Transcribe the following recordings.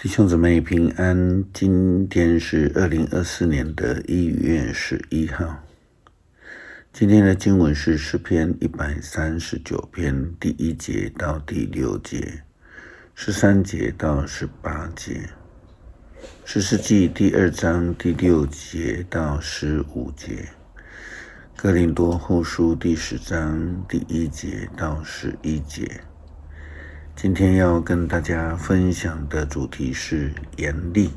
弟兄姊妹平安，今天是2024年1月11号。今天的经文是诗篇139篇第1节到第6节，13节到18节，士师记第2章第6节到15节，哥林多后书第10章第1节到11节。今天要跟大家分享的主题是严厉。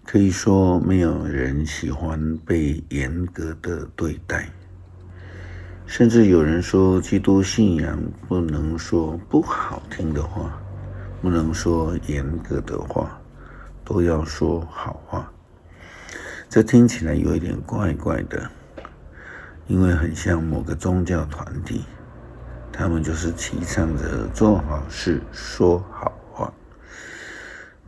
可以说没有人喜欢被严格的对待，甚至有人说基督信仰不能说不好听的话，不能说严格的话，都要说好话。这听起来有一点怪怪的，因为很像某个宗教团体，他们就是提倡着做好事说好话，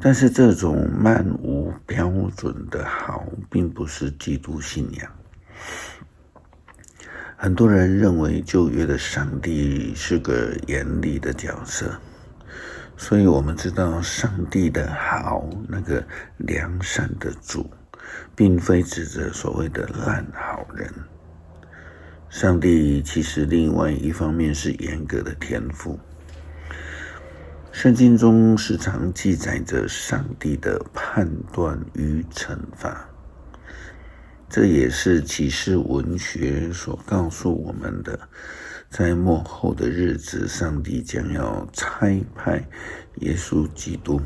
但是这种漫无标准的好并不是基督信仰。很多人认为旧约的上帝是个严厉的角色，所以我们知道上帝的好，那个良善的主，并非指着所谓的烂好人。上帝其实另外一方面是严格的天父。圣经中时常记载着上帝的判断与惩罚，这也是启示文学所告诉我们的，在末后的日子，上帝将要差派耶稣基督，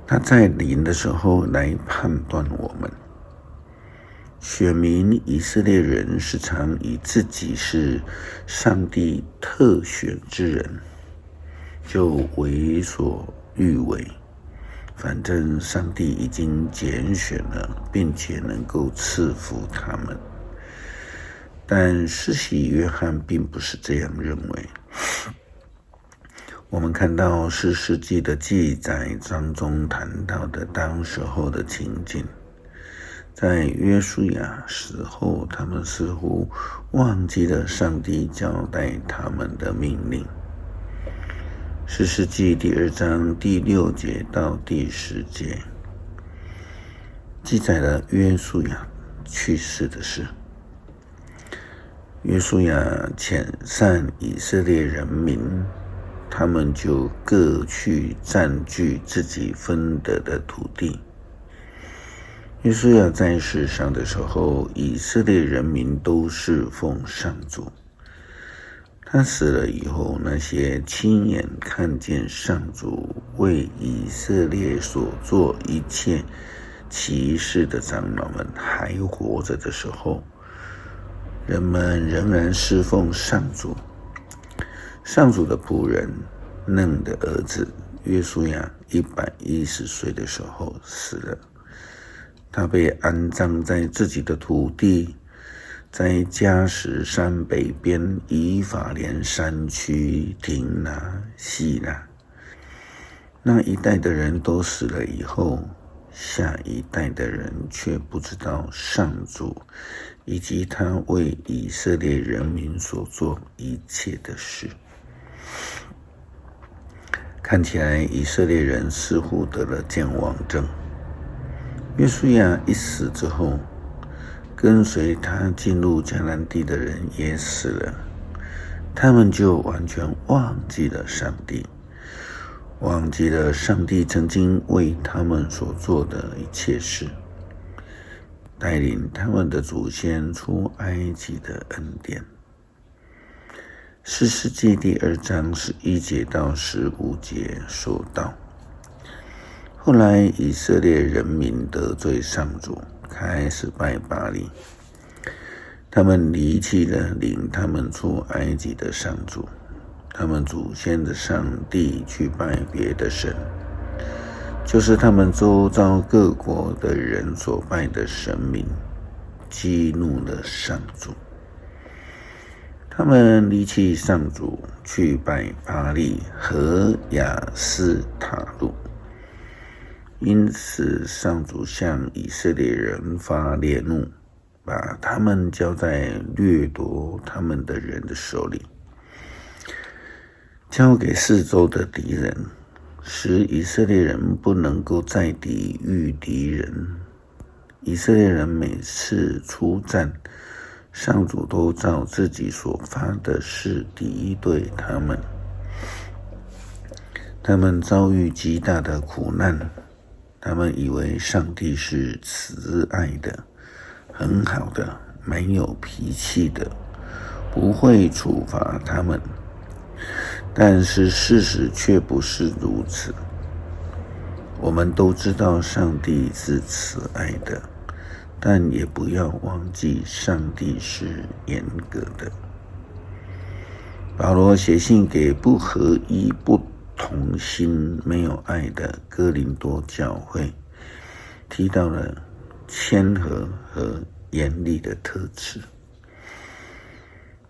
他在临的时候来判断我们。选民以色列人时常以自己是上帝特选之人，就为所欲为。反正上帝已经拣选了，并且能够赐福他们。但施洗约翰并不是这样认为。我们看到士师记的记载当中谈到的当时候的情景，在约书亚死后，他们似乎忘记了上帝交代他们的命令。士师记第2章第6节到第10节记载了约书亚去世的事。约书亚遣散以色列人民，他们就各去占据自己分得的土地。约书亚在世上的时候，以色列人民都侍奉上主。他死了以后，那些亲眼看见上主为以色列所做一切奇事的长老们还活着的时候，人们仍然侍奉上主。上主的仆人嫩的儿子约书亚110岁的时候死了，他被安葬在自己的土地，在迦实山北边以法莲山区亭拿、细拿。那一代的人都死了以后，下一代的人却不知道上主以及他为以色列人民所做一切的事。看起来以色列人似乎得了健忘症。约书亚一死之后，跟随他进入迦南地的人也死了，他们就完全忘记了上帝，忘记了上帝曾经为他们所做的一切事，带领他们的祖先出埃及的恩典。士师记第2章11节到15节说道，后来以色列人民得罪上主，开始拜巴力。他们离弃了领他们出埃及的上主，他们祖先的上帝，去拜别的神，就是他们周遭各国的人所拜的神明，激怒了上主。他们离弃上主，去拜巴力和亚斯塔路。因此上主向以色列人发烈怒，把他们交在掠夺他们的人的手里。交给四周的敌人，使以色列人不能够再抵御敌人。以色列人每次出战，上主都照自己所发的誓敌对他们。他们遭遇极大的苦难，他们以为上帝是慈爱的、很好的、没有脾气的，不会处罚他们。但是事实却不是如此。我们都知道上帝是慈爱的，但也不要忘记上帝是严格的。保罗写信给不合一、不同心、没有爱的哥林多教会，提到了谦和和严厉的特质，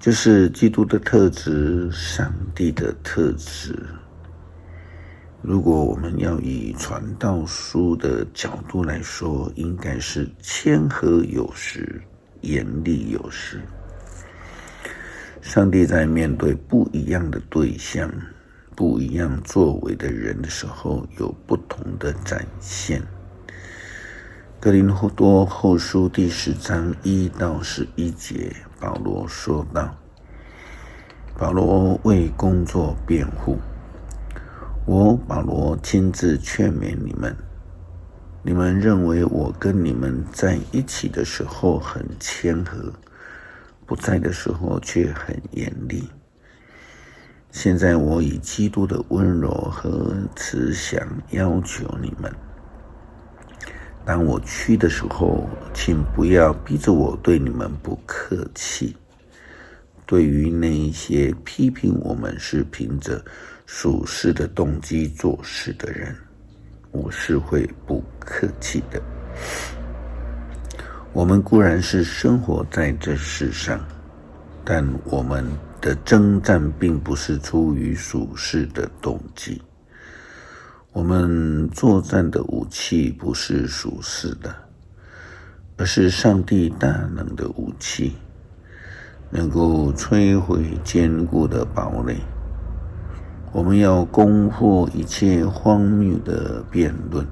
就是基督的特质，上帝的特质。如果我们要以传道书的角度来说，应该是谦和有时，严厉有时。上帝在面对不一样的对象、不一样作为的人的时候，有不同的展现。哥林多后书第10章1到11节，保罗说道：保罗为工作辩护，我保罗亲自劝勉你们。你们认为我跟你们在一起的时候很谦和，不在的时候却很严厉。现在我以基督的温柔和慈祥要求你们，当我去的时候，请不要逼着我对你们不客气。对于那一些批评我们是凭着属世的动机做事的人，我是会不客气的。我们固然是生活在这世上，但我们的征战并不是出于属世的动机。我们作战的武器不是属世的，而是上帝大能的武器，能够摧毁坚固的堡垒。我们要攻破一切荒谬的辩论，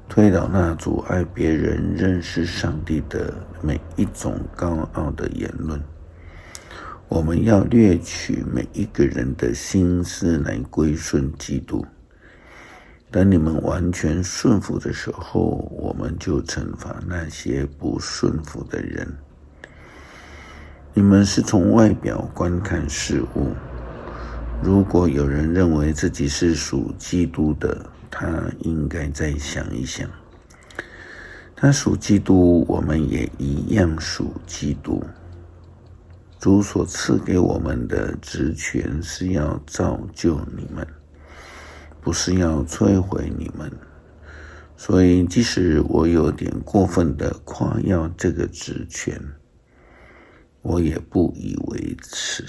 推倒那阻碍别人认识上帝的每一种高傲的言论。我们要掠取每一个人的心思来归顺基督。等你们完全顺服的时候，我们就惩罚那些不顺服的人。你们是从外表观看事物，如果有人认为自己是属基督的，他应该再想一想，他属基督，我们也一样属基督。主所赐给我们的职权是要造就你们，不是要摧毁你们。所以即使我有点过分的夸耀这个职权，我也不以为耻。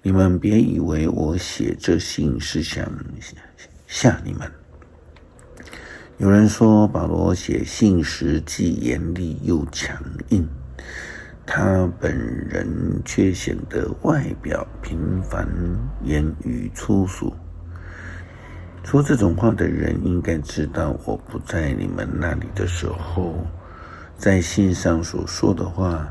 你们别以为我写这信是想吓你们。有人说保罗写信时既严厉又强硬，他本人却显得外表平凡，言语粗俗。说这种话的人应该知道，我不在你们那里的时候，在信上所说的话，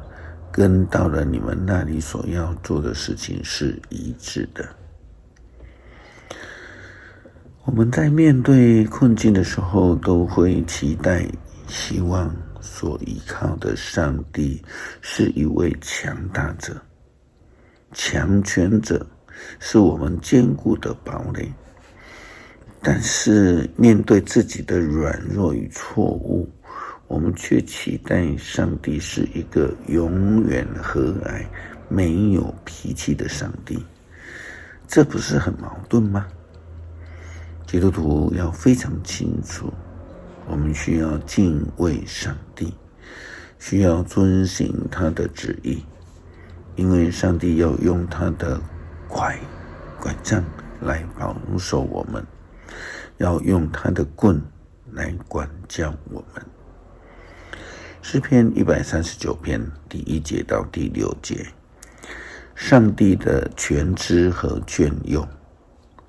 跟到了你们那里所要做的事情是一致的。我们在面对困境的时候，都会期待、希望所依靠的上帝是一位强大者、强权者，是我们坚固的堡垒。但是面对自己的软弱与错误，我们却期待上帝是一个永远和蔼、没有脾气的上帝，这不是很矛盾吗？基督徒要非常清楚，我们需要敬畏上帝，需要遵行他的旨意，因为上帝要用他的拐杖来保守我们，要用他的棍来管教我们。诗篇139篇第1节到第6节，上帝的全知和眷佑。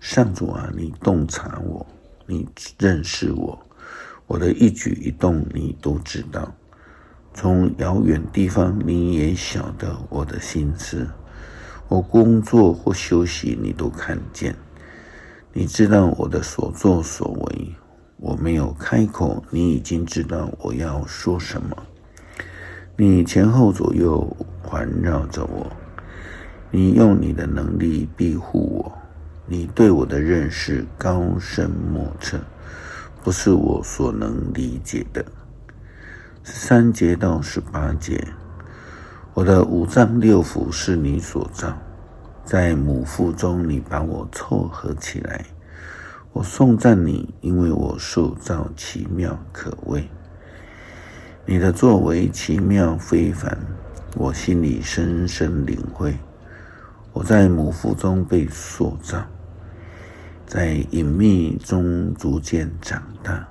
上主啊，你洞察我，你认识我，我的一举一动你都知道。从遥远地方你也晓得我的心思，我工作或休息你都看见。你知道我的所作所为，我没有开口，你已经知道我要说什么。你前后左右环绕着我，你用你的能力庇护我，你对我的认识高深莫测，不是我所能理解的。13节到18节，我的五脏六腑是你所造，在母腹中你把我凑合起来。我颂赞你，因为我受造奇妙可畏。你的作为奇妙非凡，我心里深深领会。我在母腹中被塑造，在隐秘中逐渐长大。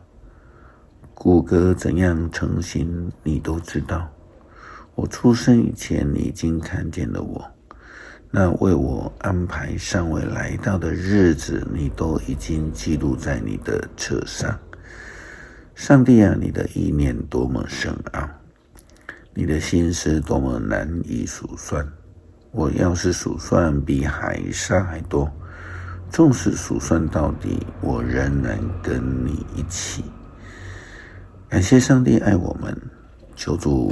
骨骼怎样成型，你都知道。我出生以前，你已经看见了我。那为我安排尚未来到的日子，你都已经记录在你的册上。上帝啊，你的意念多么深奥，你的心思多么难以数算。我要是数算比海沙还多，纵使数算到底，我仍然跟你一起。感谢上帝爱我们，求主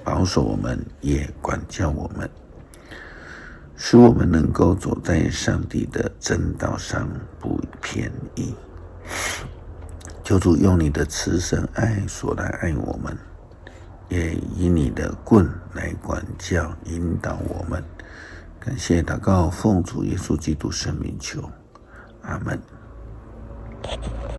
保守我们，也管教我们，使我们能够走在上帝的正道上，不偏移。求主用你的慈神爱所来爱我们，也以你的棍来管教引导我们。感谢祷告，奉主耶稣基督圣名求，阿们。